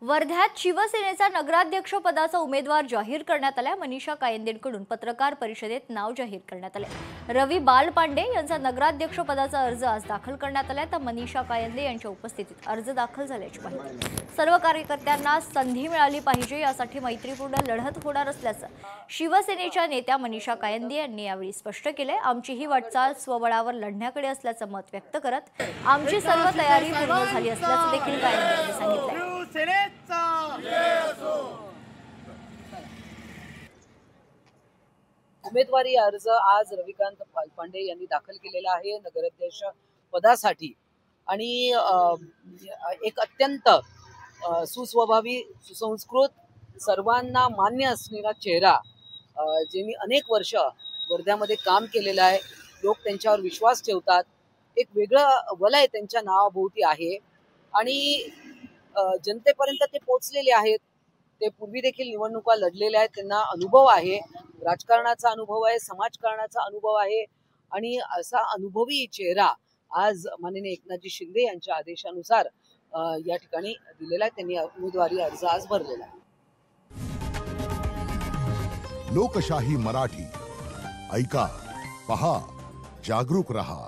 वर्ध्यात शिवसेनेचा नगराध्यक्ष पदाचा उमेदवार जाहीर करण्यात आला। मनीषा कायंदेंकडून पत्रकार परिषदेत नाव जाहीर करण्यात आले। रवी बालपांडे यांचा नगराध्यक्ष पदाचा अर्ज आज दाखल करण्यात आला, तर मनीषा कायंदे यांच्या उपस्थितीत अर्ज दाखल झाल्याची माहिती। सर्व कार्यकर्त्यांना संधी मिळाली पाहिजे यासाठी मैत्रीपूर्ण लढत होणार असल्याचं शिवसेनेच्या नेत्या मनीषा कायंदे यांनी यावेळी स्पष्ट केले। आमची ही वाटचाल स्वबळावर लढण्याकडे असल्याचं मत व्यक्त करत आमची सर्व तयारी पूर्ण झाली असल्याचं देखील कायंदे यांनी सांगितलं। उमेदवारी अर्ज आज रविकांत बालपांडे यांनी दाखल केलेला आहे नगराध्यक्ष पदासाठी। आणि एक अत्यंत सुस्वभावी, सुसंस्कृत, सर्वांना मान्य असलेला चेहरा, ज्यांनी अनेक वर्ष वर्ध्यामध्ये काम केलेलं आहे। लोक त्यांच्यावर विश्वास ठेवतात, एक वेगळं वलय त्यांच्या नावाभोवती आहे आणि जनतेपर्यंत ते पोहोचलेले आहेत। ते पूर्वी देखील निवडणुका लढलेल्या आहेत, त्यांना अनुभव आहे, राजकारणाचा अनुभव आहे, समाजकारणाचा अनुभव आहे आणि असा अनुभवी चेहरा आज माननीय एकनाथजी शिंदे यांच्या आदेशानुसार या ठिकाणी दिलेला आहे। त्यांनी उमेदवारी अर्ज आज भरलेला आहे। लोकशाही मराठी ऐका, पहा, जागरूक रहा।